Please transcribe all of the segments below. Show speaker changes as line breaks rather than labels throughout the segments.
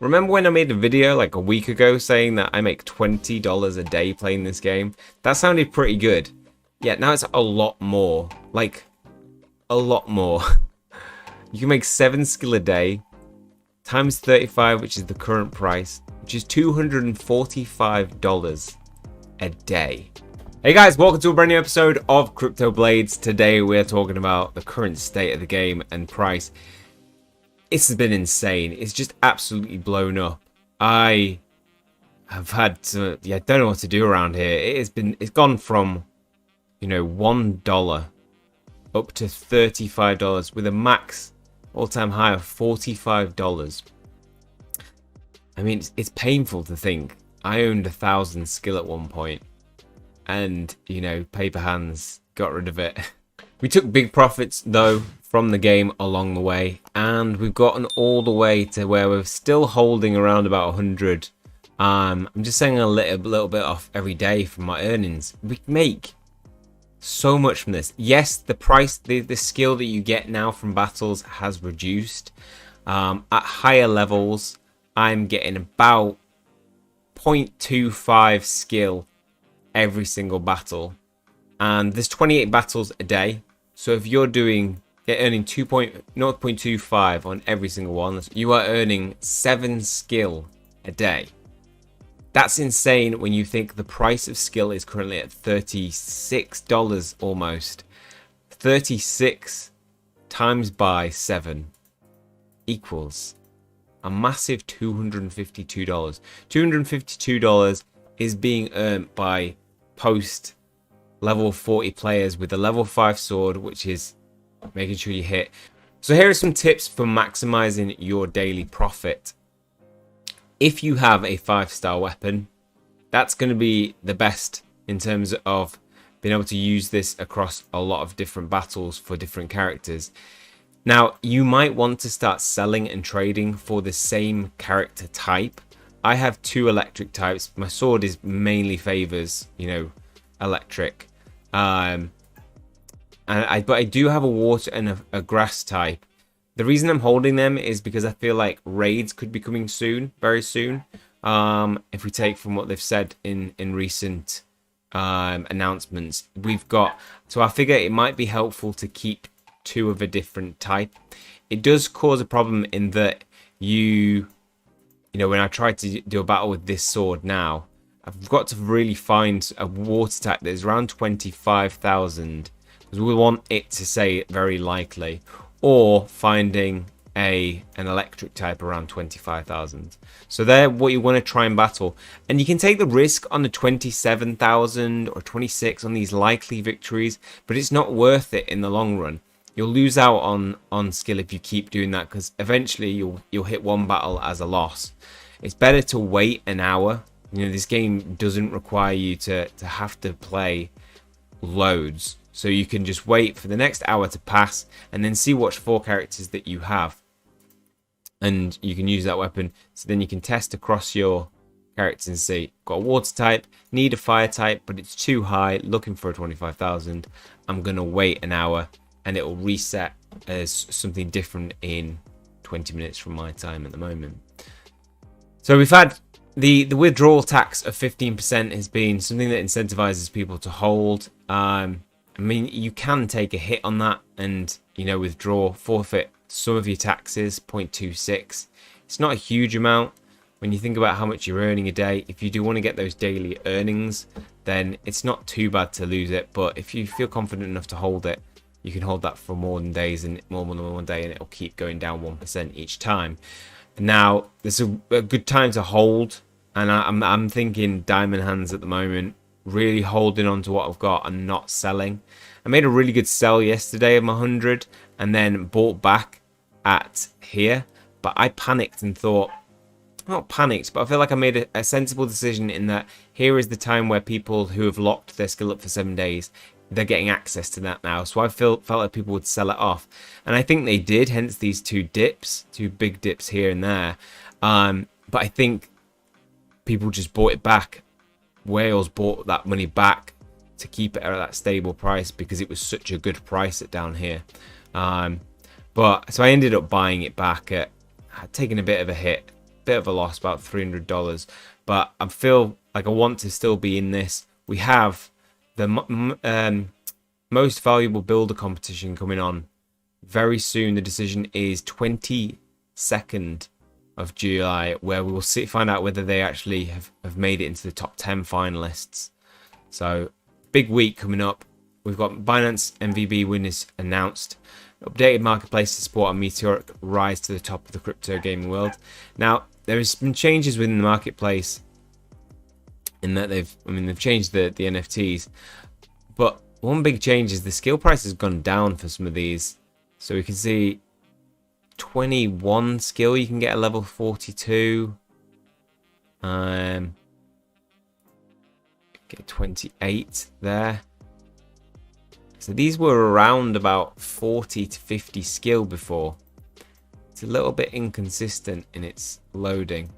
Remember when I made a video like a week ago saying that I make $20 a day playing this game? That sounded pretty good. Yeah, now it's a lot more. Like, a lot more. You can make 7 skill a day times 35, which is the current price, which is $245 a day. Hey guys, welcome to a brand new episode of Cryptoblades. Today we're talking about the current state of the game and price. It's been insane. It's just absolutely blown up. I have had to, don't know what to do around here. It's gone from, $1 up to $35 with a max all-time high of $45. I mean, it's painful to think. I owned 1,000 skill at one point. And, paper hands got rid of it. We took big profits, though, from the game along the way. And we've gotten all the way to where we're still holding around about 100. I'm just saying a little bit off every day from my earnings. We make so much from this. Yes, the price, the skill that you get now from battles has reduced. At higher levels, I'm getting about 0.25 skill every single battle, and there's 28 battles a day, so if you're earning 0.25 on every single one, you are earning 7 skill a day. That's insane when you think the price of skill is currently at $36 almost. 36 times by 7 equals a massive $252. $252 is being earned by post level 40 players with a level 5 sword, which is making sure you hit. So here are some tips for maximizing your daily profit. If you have a 5-star weapon, that's going to be the best in terms of being able to use this across a lot of different battles for different characters. Now, you might want to start selling and trading for the same character type. I have 2 electric types. My sword is mainly favors, electric. But I do have a water and a grass type. The reason I'm holding them is because I feel like raids could be coming soon, very soon. If we take from what they've said in recent announcements, so I figure it might be helpful to keep 2 of a different type. It does cause a problem in that when I try to do a battle with this sword now, I've got to really find a water type that is around 25,000, because we want it to say very likely, or finding an electric type around 25,000. So they're what you want to try and battle, and you can take the risk on the 27,000 or 26 on these likely victories, but it's not worth it in the long run. You'll lose out on skill if you keep doing that, because eventually you'll hit one battle as a loss. It's better to wait an hour. This game doesn't require you to have to play loads, so you can just wait for the next hour to pass and then see what 4 characters that you have, and you can use that weapon. So then you can test across your characters and see, got a water type, need a fire type, but it's too high, looking for a 25,000. I'm gonna wait an hour and it will reset as something different in 20 minutes from my time at the moment. So we've had the withdrawal tax of 15% has been something that incentivizes people to hold. I mean, you can take a hit on that and, forfeit some of your taxes, 0.26. It's not a huge amount when you think about how much you're earning a day. If you do want to get those daily earnings, then it's not too bad to lose it. But if you feel confident enough to hold it, you can hold that for more than one day, and it'll keep going down 1% each time. Now, this is a good time to hold, and I'm thinking diamond hands at the moment, really holding on to what I've got and not selling. I made a really good sell yesterday of my 100, and then bought back at here, but I panicked and thought, not panicked, but I feel like I made a sensible decision in that here is the time where people who have locked their skill up for 7 days, they're getting access to that now. So I felt like people would sell it off, and I think they did, hence these 2 big dips here and there. But I think people just bought it back. Whales bought that money back to keep it at that stable price because it was such a good price down here. But so I ended up buying it back at taking a bit of a hit bit of a loss, about $300. But I feel like I want to still be in this. We have the most valuable builder competition coming on very soon. The decision is 22nd of July, where we will find out whether they actually have made it into the top 10 finalists. So big week coming up. We've got Binance MVB winners announced, updated marketplace to support a meteoric rise to the top of the crypto gaming world. Now there has been changes within the marketplace in that they've changed the NFTs, but one big change is the skill price has gone down for some of these. So we can see 21 skill you can get a level 42. Get 28 there. So these were around about 40 to 50 skill before. It's a little bit inconsistent in its loading.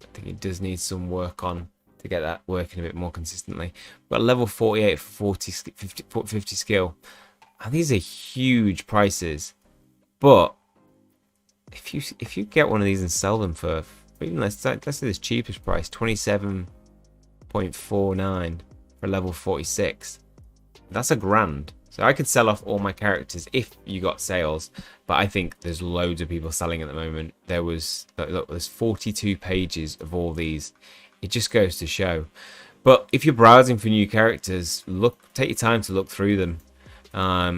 I think it does need some work on to get that working a bit more consistently. We've got level 48 for 50 skill. And these are huge prices. But if you get one of these and sell them for even let's say this cheapest price, 27.49 for level 46. That's $1,000. So I could sell off all my characters if you got sales, but I think there's loads of people selling at the moment. There's 42 pages of all these. It just goes to show. But if you're browsing for new characters, take your time to look through them,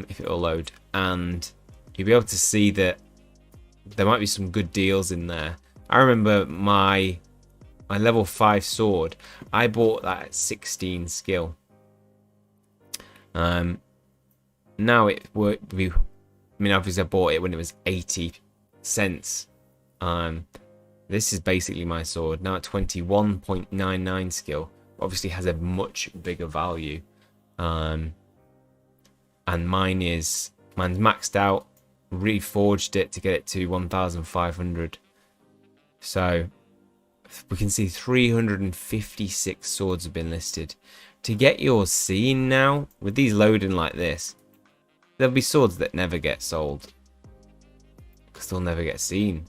if it'll load, and you'll be able to see that there might be some good deals in there. I remember my level 5 sword. I bought that at 16 skill. Now it would be, obviously I bought it when it was 80 cents. This is basically my sword now at 21.99 skill. Obviously has a much bigger value. And mine's maxed out, reforged it to get it to 1,500. So we can see 356 swords have been listed. To get yours seen now, with these loading like this, there'll be swords that never get sold because they'll never get seen.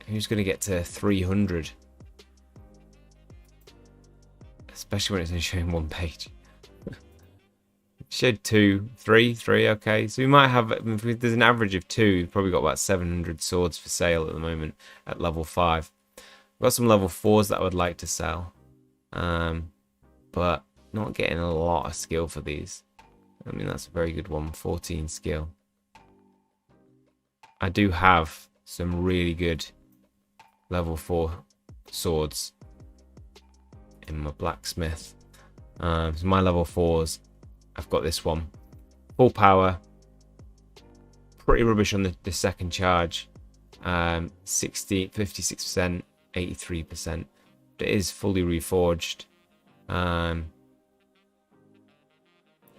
Who's going to get to 300? Especially when it's only showing one page. Showed 2, 3, okay. So we might have, if there's an average of 2, we've probably got about 700 swords for sale at the moment at level 5. I've got some level 4s that I would like to sell. But not getting a lot of skill for these. That's a very good one, 14 skill. I do have some really good level 4 swords in my blacksmith. So my level 4s, I've got this one. Full power. Pretty rubbish on the second charge. 56%, 83%. But it is fully reforged.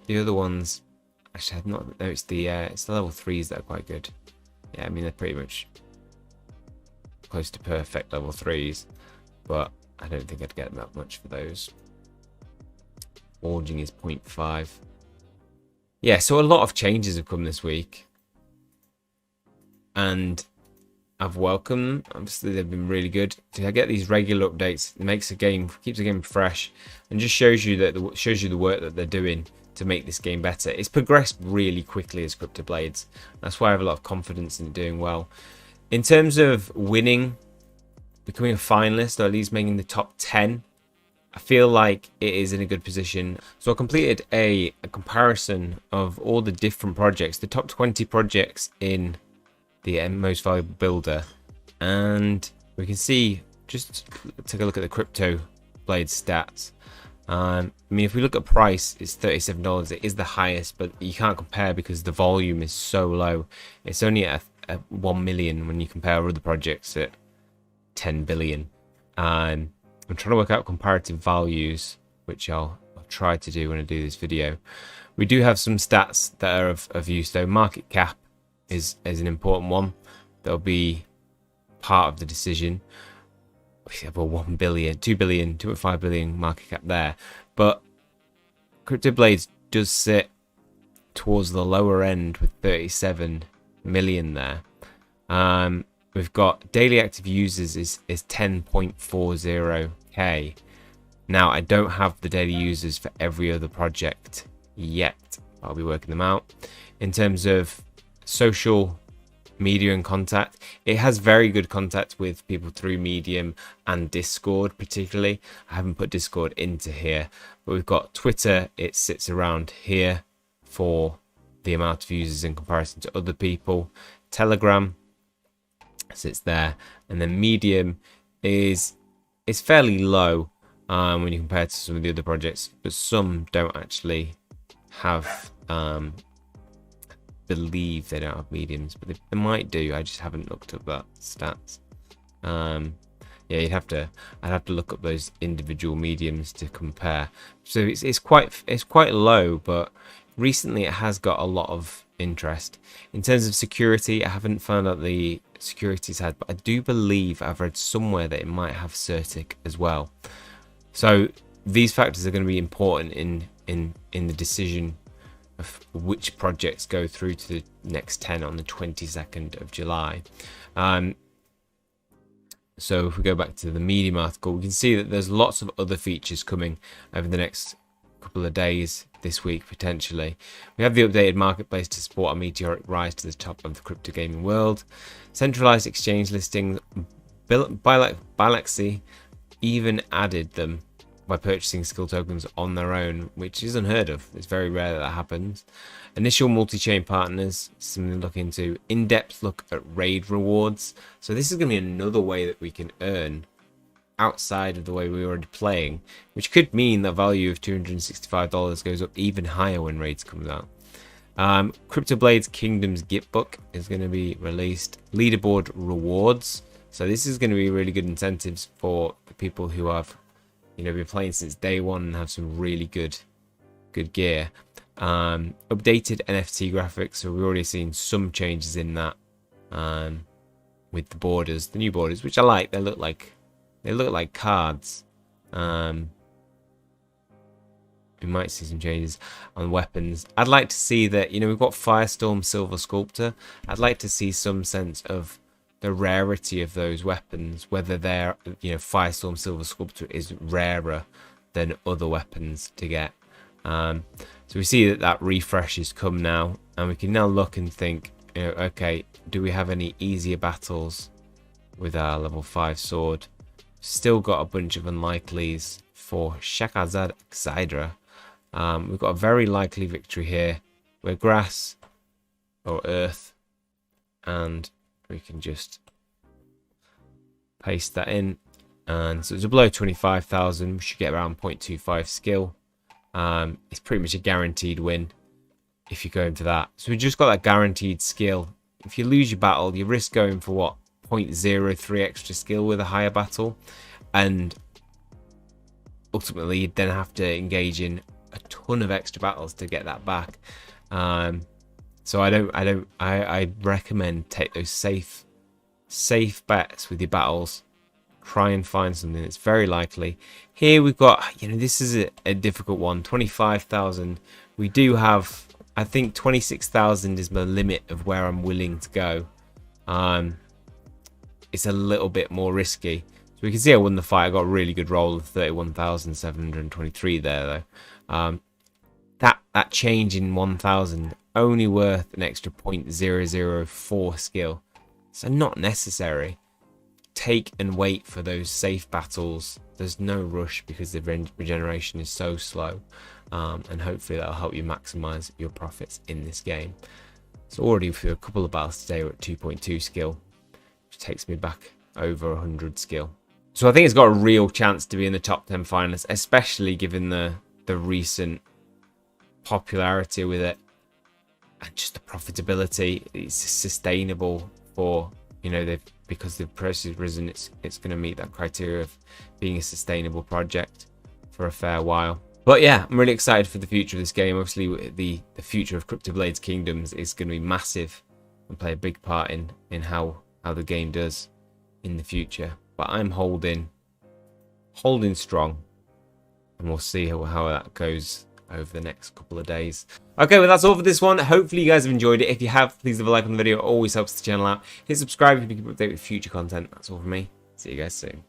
The other ones, actually I've not noticed it's the level 3s that are quite good. Yeah, they're pretty much close to perfect level 3s, but I don't think I'd get that much for those. Forging is 0.5. Yeah, so a lot of changes have come this week, and I've welcomed them. Obviously they've been really good. To get these regular updates, it makes the game, keeps the game fresh, and just shows you the work that they're doing to make this game better. It's progressed really quickly as Cryptoblades. That's why I have a lot of confidence in it doing well. In terms of winning, becoming a finalist, or at least making the top 10, I feel like it is in a good position. So I completed a comparison of all the different projects, the top 20 projects in the most valuable builder, and we can see, just take a look at the Cryptoblades stats. If we look at price, it's $37. It is the highest, but you can't compare because the volume is so low. It's only at 1 million when you compare other projects at 10 billion. I'm trying to work out comparative values, which I'll try to do when I do this video. We do have some stats that are of use though. Market cap is an important one. That'll be part of the decision. We have a 1 billion, 2 billion, 2.5 billion market cap there. But Cryptoblades does sit towards the lower end with 37 million there. we've got daily active users is 10.40k. Now, I don't have the daily users for every other project yet. I'll be working them out. In terms of social media and contact, it has very good contact with people through Medium and Discord particularly. I haven't put Discord into here, but we've got Twitter. It sits around here for the amount of users in comparison to other people. Telegram sits there, and then Medium is fairly low when you compare it to some of the other projects, but some don't actually have believe they don't have mediums, but they might do. I just haven't looked up that stats. Yeah, I'd have to look up those individual mediums to compare. So it's quite low, but recently it has got a lot of interest. In terms of security, I haven't found out the security side, but I do believe I've read somewhere that it might have Certic as well. So these factors are going to be important in the decision of which projects go through to the next 10 on the 22nd of July. So if we go back to the Medium article, we can see that there's lots of other features coming over the next couple of days, this week potentially. We have the updated marketplace to support a meteoric rise to the top of the crypto gaming world. Centralized exchange listings, Bilaxy even added them by purchasing skill tokens on their own, which is unheard of. It's very rare that happens. Initial multi-chain partners, something to look into. In-depth look at raid rewards. So this is going to be another way that we can earn outside of the way we're already playing, which could mean the value of $265 goes up even higher when raids comes out. Cryptoblades Kingdoms Git book is going to be released. Leaderboard rewards. So this is going to be really good incentives for the people who have been playing since day one and have some really good gear. Updated NFT graphics, so we've already seen some changes in that with the borders, the new borders, which I like. They look like cards. We might see some changes on weapons. I'd like to see that, we've got Firestorm Silver Sculptor. I'd like to see some sense of the rarity of those weapons, whether they're, Firestorm Silver Sculptor is rarer than other weapons to get. So we see that refresh has come now, and we can now look and think, okay, do we have any easier battles with our level 5 sword? Still got a bunch of unlikelies for Shakazad Xydra. We've got a very likely victory here. We're grass or earth, and we can just paste that in, and so it's below 25,000. We should get around 0.25 skill. It's pretty much a guaranteed win if you go into that. So we just got that guaranteed skill. If you lose your battle, you risk going for what, 0.03 extra skill with a higher battle, and ultimately you then have to engage in a ton of extra battles to get that back. So I recommend take those safe bets with your battles. Try and find something that's very likely. Here we've got, this is a difficult one. 25,000. We do have, I think 26,000 is my limit of where I'm willing to go. It's a little bit more risky. So we can see I won the fight. I got a really good roll of 31,723 there though. That change in 1,000 only worth an extra 0.004 skill. So not necessary. Take and wait for those safe battles. There's no rush because the regeneration is so slow, and hopefully that'll help you maximize your profits in this game. So already for a couple of battles today we're at 2.2 skill, which takes me back over 100 skill. So I think it's got a real chance to be in the top 10 finalists, especially given the recent popularity with it and just the profitability. It's sustainable for, because the price has risen, it's going to meet that criteria of being a sustainable project for a fair while. But yeah, I'm really excited for the future of this game. Obviously, the future of Cryptoblades Kingdoms is going to be massive and play a big part in how the game does in the future. But I'm holding strong, and we'll see how that goes over the next couple of days. Okay, well, that's all for this one. Hopefully you guys have enjoyed it. If you have, please leave a like on the video. It always helps the channel out. Hit subscribe if you can keep updated with future content. That's all from me. See you guys soon.